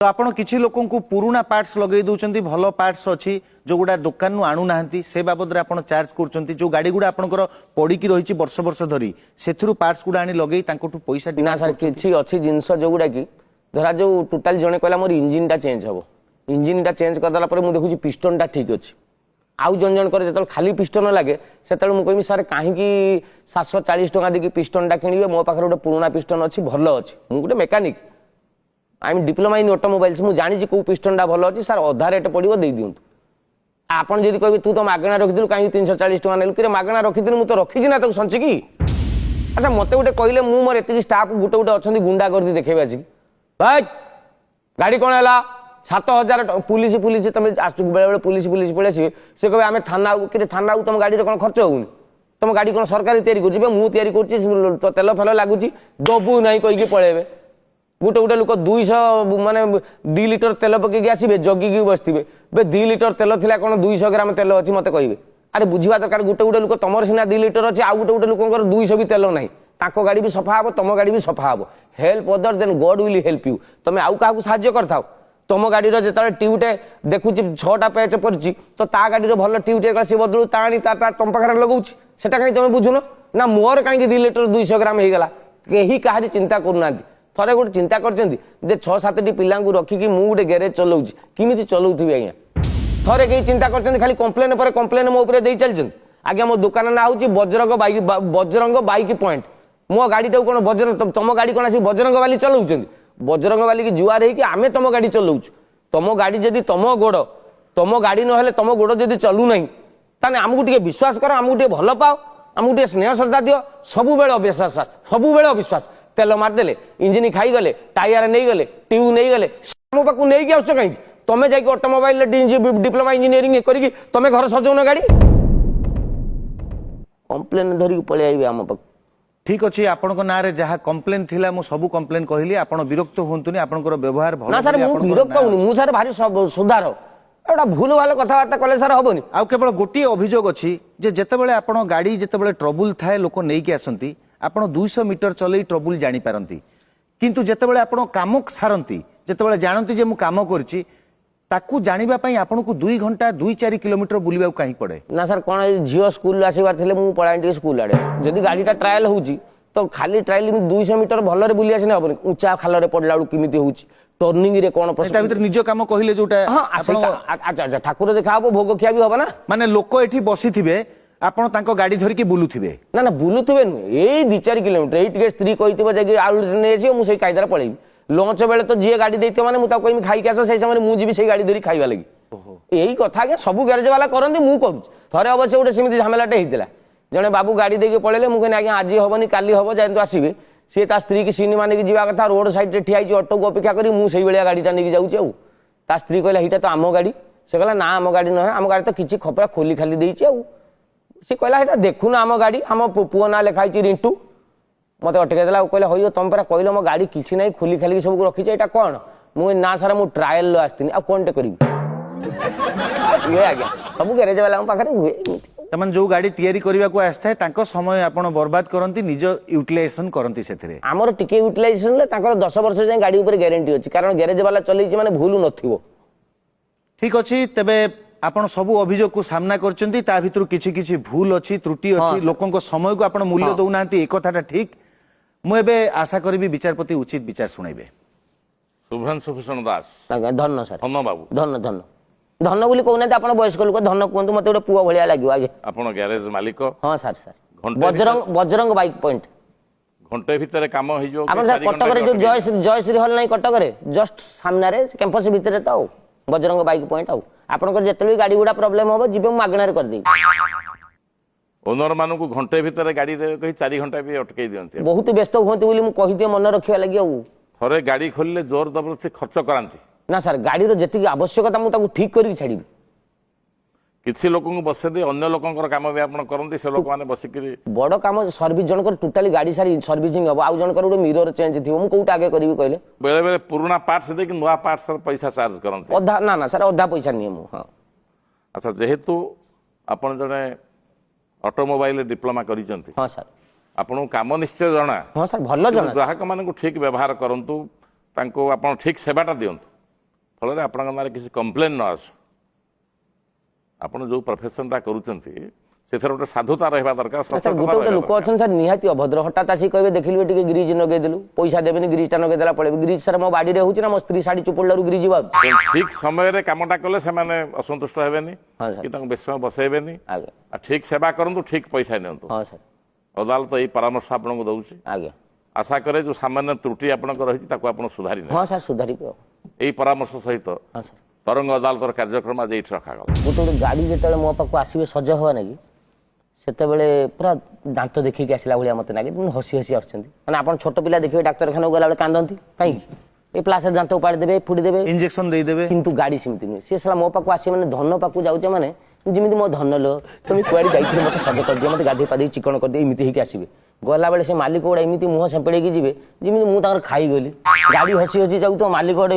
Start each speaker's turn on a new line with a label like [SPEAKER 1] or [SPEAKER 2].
[SPEAKER 1] तो आपण किसी लोक पुराना पार्ट्स लगे दौरान भल पार्ट्स अच्छी जो गुड़ा दुकान आणु ना से बाबद आप चार्ज कर जो गाड़ी गुड़ा आपंकर पड़ी रही वर्ष वर्ष धरी से पार्ट्स गुड़ा आनी लगे पैसा
[SPEAKER 2] ना सर किसी अच्छी जिनस जो गुड़ा कि धरा जो टोटाल जड़े कहला मोर इंजिन टा चेंज हम इंजिन टा चेंज करदेला मुझे देखुची पिस्टन टा ठीक अच्छी आउ जन जन कर जो खाली पिस्टन लगे से मुझे सर कहीं 740 टका देकी पिस्टन टा किणवे मो पाखे गोटे पुराना पिस्टन अच्छी भल अच्छी मुझे गोटे mechanic I am diploma in automobiles मुझे जानी कौ पिस्टन टा भल अच्छी सर अधा रेट पड़ो दे दिंतु आपन जदि कहे तू तो मागणा रखिलु कहीं 340 टका नेलु कि मागणा रखिलु मुझे तो रखी ना संचिकी अच्छा मत गोटे कहले मुझे मोर एति स्टाफ गोटे गोटे अच्छा गुंडा कर देखे आसिक भाई गाड़ी कौन है 7000 पुलिस पुलिस तुम बेले बेले पुलिस पुलिस पड़े आसवे से कहे आम थाना कि थाना तुम गाड़ी कौन खर्च होनी तुम गाड़ी कौन सरकार तैयारी कर तेल फेल लगुच दबू ना कहीकि पलैबे गोटे गोटे लोक 200 माने 2 लिटर तेल पकईकि आसवे जगिकी बसवे 2 लिटर तेल थी कौन 200 ग्राम तेल अच्छी मत कहे अरे बुझा दरकार गोटे गोटे लोक तुम सीना 2 लिटर अच्छी आउ गोटे गोटे लोक 200 भी तेल ना ताको गाड़ी भी सफा हम तुम गाड़ी भी सफा हम help other than God will help you तुम आउ क्या साहाय्य करता तुम गाड़ी जो ट्यूबटे देखुची 6टा पैच पड़ी तो ता गाड़ी भल ट्यूबटे सी बदलू ताणी तुम पाखे लगाऊँ से कहीं तुम बुझुन ना मोर कहीं 2 लिटर 200 ग्राम होगा कहीं कहारी चिंता करूना थे गोटे चिंता कर 6-7टी पिला रखिकी मुझे गोटे गैरेज चलाऊँ किमी चलाऊी आज्ञा थे कहीं चिंता कर खाली कम्प्लेन पर कम्प्लेन मो ऊपर चलते आज्ञा मो दुकान ना हूँ बजरंग बाइक पॉइंट मो गाड़ी टाक कौन बजरंग तुम गाड़ी कौन आसी बजरंग वाली चलाऊँ बजरंग वाली की जुआर है कि आमे तुम गाड़ी चलाऊँ तुम गाड़ी जदि तुम गोड़ तुम गाड़ी ना तुम गोड़ जदि चलू ना ताने आमको टे विश्वास कर आमको टे भल पाओ आमको टे स्नेह श्रद्धा दियो सबुबेले अविश्वास सबुबेले अविश्वास तेल मारदेले इंजिन खाईगले टायर नहीं गले ट्यूब नहीं गले आम पाक नहीं आस कहीं तुम जाकि ऑटोमोबाइल डिप्लोमा इंजीनियरिंग करी तुम घर सजौन गाड़ी कंप्लेन धरिक पलि आम पाक
[SPEAKER 1] ठीक अच्छे आपण ना जहाँ कम्प्लेन थिला मु सब कम्प्लेन कहली आपण विरक्त होंतुनी आपनकर व्यवहार भल
[SPEAKER 2] ना सर मु विरक्त होनी मु सर भारी सुधार एटा भूल भाल कथबार्ता कले सर हबनी
[SPEAKER 1] आ केवल गोटे अभियोग अछि जे जेतेबेले आपण गाड़ी जेतेबेले ट्रबुल थाए लोक नेकी आसंती आपण 200 मीटर चलई ट्रबुल जानि पारंती किंतु जेतेबेले आपण काम सारंती जेतेबेले जानंती जे मु काम करछि ताकू जानिबा पई आपण को 2 घंटा 2-4 किलोमीटर बुलिबा कहीं पड़े ना
[SPEAKER 2] सर कौन झील स्कूल आसबार थे मुझे पढ़ाई स्कूल आड़े जदि गाड़ीटा ट्रायल होउची तो खाली ट्रायल 200 मीटर भलरे बुली आसी ना ऊंचा खाल पड़ला केमी हो टर्निंग रे कौन
[SPEAKER 1] निज काम कहले जोटा
[SPEAKER 2] अच्छा ठाकुर देखा हम भोग खिया भी हम ना
[SPEAKER 1] माने लोक एठी बसी थिबे आपण तांको गाड़ी धरिकी बुलुथिबे
[SPEAKER 2] ना ना बुलुथिबे ए 2-4 किलोमीटर एई स्त्री कहितबे जाके आलू ने एसी मु सेई कायदार पळेबी लंच बेले तो जी गाड़ी देते माने मु ता कहमी खाई के आस से समय मु जीबी सेई गाड़ी धरी खाइबा लगी यही कथा के सब गैरेज वाला करंती मु करू थरे अवश्य गोटे सेमिति झमेलाटे हेतिला जने बाबू गाड़ी देके पळेले मु कहनी आज्ञा आज हबनी काली हबो जायंतु आसीबे सी ता स्त्री की सिनेमा नेकी जीवा कथा रोड साइड रे ठियाई ऑटो को अपेक्षा करी मु सेई बेलिया गाड़ीटा नेकी जाउची आउ ता स्त्री कहला हिटा तो आम गाड़ी से कहला ना आम गाड़ी न आम गाड़ी तो किछि खपरा खोली खाली देइची आउ से कहला हिटा देखु ना आम गाड़ी आम पुओ ना लिखाई छि रिंटू मत अटके देला कहला होइयो तुम परा कहलो मो गाड़ी किछि नै खोली खाली सब रखी छ एटा कोन मु ना सारा मु ट्रायल लो आस्तिनी आ कोनटे करिबी ये आज्ञा सब गैरेज वाला पाखरे हुए
[SPEAKER 1] तमन जो गाड़ी तैयारी करबा को आस्था है तांको समय आपण बर्बाद करंती निज यूटिलाइजेशन करंती सेथरे
[SPEAKER 2] हमर टिके यूटिलाइजेशन ले तांकर 10 वर्ष जाय गाड़ी ऊपर गारंटी अछि कारण गैरेज वाला चलै छि माने भूल नथिबो
[SPEAKER 1] ठीक अछि तबे आपण सब अभियोग को सामना करचंती ता भितर किछि किछि भूल अछि त्रुटि अछि लोकन को समय को आपण मूल्य दउनांती एक कथाटा ठीक मु एबे आशा करबी विचारपति उचित विचार सुनाइबे
[SPEAKER 3] शुभ्रांशु भूषण दास
[SPEAKER 2] धन्य सर
[SPEAKER 3] धन्य बाबू
[SPEAKER 2] धन्य धन बोली कहना आप वयस्क लोक धन कहतु मत गोटे पुआ भाया लगे आगे
[SPEAKER 3] आप गैरेज मालिक
[SPEAKER 2] हाँ sir sir Bajrang bike point
[SPEAKER 3] घंटे भितर काम हो
[SPEAKER 2] कटक जो जयश्री हल नहीं कटक जस्ट सामने कैंपस भितर तो बजरंग बाइक पॉइंट आपंकर जिते गाड़ी गुड़ा प्रोब्लेम हम जी मागणार कर
[SPEAKER 3] ओनर मान को घंटे भितर गाड़ी कही 4 घंटा भी अटकई दियंती
[SPEAKER 2] बहुत व्यस्त हुंती बोली मु कहि दिए मन रखिया लगी
[SPEAKER 3] थरे गाड़ी खोलले जोर जबरदस्ती खर्च करांती
[SPEAKER 2] ना सर गाड़ी जी आवश्यकता मुझे ठीक कर छाड़ी
[SPEAKER 3] किसी लोक बसे दे अन्य लोकंकर काम भी आपण करंती से लोक माने बसिकरी
[SPEAKER 2] बड़ काम सर्विस जनकर टोटाली गाड़ी सारी सर्विसिंग हम आउ जनकर गोटे मिरर चेंज थी मु कोटा आगे करी कहले
[SPEAKER 3] बेले बेले पुराना पार्ट्स दे कि नया पार्ट्स पैसा चार्ज करंती
[SPEAKER 2] अधा ना ना सर अधा पैसा नहीं मु हां
[SPEAKER 3] अच्छा जेहेतु आपण जने ऑटोमोबाइल डिप्लोमा करिसंती
[SPEAKER 2] हां सर
[SPEAKER 3] आपण काम निश्चय जना
[SPEAKER 2] हां सर भलो जना
[SPEAKER 3] ग्राहक मान को ठीक व्यवहार करंतु तांको आपण ठीक सेवाटा दियंतु ଫଳରେ ଆପଣଙ୍କ ନାଁରେ କିଛି କମ୍ପ୍ଲେନ୍ ନ ଆସୁ ଆପଣ ଯେଉଁ ପ୍ରଫେସନଟା କରୁଛନ୍ତି ସେଥିରେ ଗୋଟେ ସାଧୁତା ରହିବା ଦରକାର
[SPEAKER 2] ସାର୍
[SPEAKER 3] ସଚେତନତା
[SPEAKER 2] ଗୋଟେ ଗୋଟେ
[SPEAKER 3] ରହିବା
[SPEAKER 2] ଲୋକ
[SPEAKER 3] ଦରକାର।
[SPEAKER 2] ଅଛନ୍ତି ସାର୍ ନିହାତି ଅଭଦ୍ର ହଠାତ୍ ଆସି କହିବେ ଦେଖିଲୁ ଟିକେ ଗ୍ରିଜ୍ ନଗେଇଦେଲୁ ପଇସା ଦେବେନି ଗ୍ରିଜ୍ଟା ନଗେଇଦେଲା ପଳେଇବେ ଗ୍ରିଜ୍ ସାର୍ ମୋ ବାଡ଼ିରେ ହଉଛି ନା ମୋ ସ୍ତ୍ରୀ ଶାଢ଼ୀ ଚୁପଡ଼ିଲାରୁ ଗ୍ରିଜ୍ ବାହାରୁଛି।
[SPEAKER 3] ତେଣୁ ଠିକ୍ ସମୟରେ କାମଟା କଲେ ସେମାନେ ଅସନ୍ତୁଷ୍ଟ ହେବେନି
[SPEAKER 2] ହଁ ସାର୍।
[SPEAKER 3] କି ତାଙ୍କୁ ବେଶୀ ସମୟ ବସେଇବେନି
[SPEAKER 2] ଆଜ୍ଞା
[SPEAKER 3] ଆଉ ଠିକ୍ ସେବା କରନ୍ତୁ ଠିକ୍ ପଇସା ନିଅନ୍ତୁ
[SPEAKER 2] ହଁ ସାର୍
[SPEAKER 3] ଅଦାଲତ ଏଇ ପରାମର୍ଶ ଆପଣଙ୍କୁ ଦେଉଛି
[SPEAKER 2] ଆଜ୍ଞା
[SPEAKER 3] ଆଶା କରେ ଯେଉଁ ସାମାନ୍ୟ ତ୍ରୁଟି ଆପଣଙ୍କ ରହିଛି ତାକୁ ଆପଣ ସୁଧାରି ନେବେ
[SPEAKER 2] ହଁ ସାର୍ ସୁଧାରିବି ଆଉ
[SPEAKER 3] ଏଇ ପରାମର୍ଶ ସହିତ
[SPEAKER 2] ହଁ ସାର୍
[SPEAKER 3] ତରଙ୍ଗ ଅଦାଲତର କାର୍ଯ୍ୟକ୍ରମ ଆଜି ଏଇଠି ରଖାଗଲା
[SPEAKER 2] ଗୋଟେ ଗୋଟେ ଗାଡ଼ି ଯେତେବେଳେ ମୋ ପାଖକୁ ଆସିବେ ସଜ ହେବା ନାଗି ସେତେବେଳେ ପୁରା ଦାନ୍ତ ଦେଖିକି ଆସିଲା ଭଳିଆ ମୋତେ ଲାଗେ ହସି ହସି ଆସୁଛନ୍ତି ମାନେ ଆପଣ ଛୋଟ ପିଲା ଦେଖିବେ ଡାକ୍ତରଖାନାକୁ ଗଲାବେଳେ କାନ୍ଦନ୍ତି କାହିଁକି ଏ ପ୍ଲାଷ୍ଟର ଦାନ୍ତ ଉପାଡ଼ି ଦେବେ ଫୁଡ଼ି ଦେବେ
[SPEAKER 1] ଇଞ୍ଜେକ୍ସନ ଦେଇଦେବେ
[SPEAKER 2] କିନ୍ତୁ ଗାଡ଼ି ସେମିତି ନୁହେଁ ସେ ସାରା ମୋ ପାଖକୁ ଆସିବେ ମାନେ ଧନ ପାଖକୁ ଯାଉଛେ ମାନେ ଯେମିତି ମୋ ଧନ लो ତମେ କୁଆଡ଼େ ଯାଇଥିଲେ ମୋତେ ସଜ କରିଦିଅ ମୋତେ ଗାଧୋଇ ପାଧେଇ ଚିକଣ କରିଦିଅ ଏମିତି ହେଇକି ଆସିବେ ଗଲାବେଳେ ସେ ମାଲିକ ଗୁଡ଼ା ଏମିତି ମୁହଁ ସେମ୍ପେଡ଼େଇକି ଯିବେ ଯେମିତି ମୁଁ ତାଙ୍କର ଖାଇଗଲି ଗାଡ଼ି ହସି ହସି ଯାଉ ତ ମାଲିକ ଗୁଡ଼ା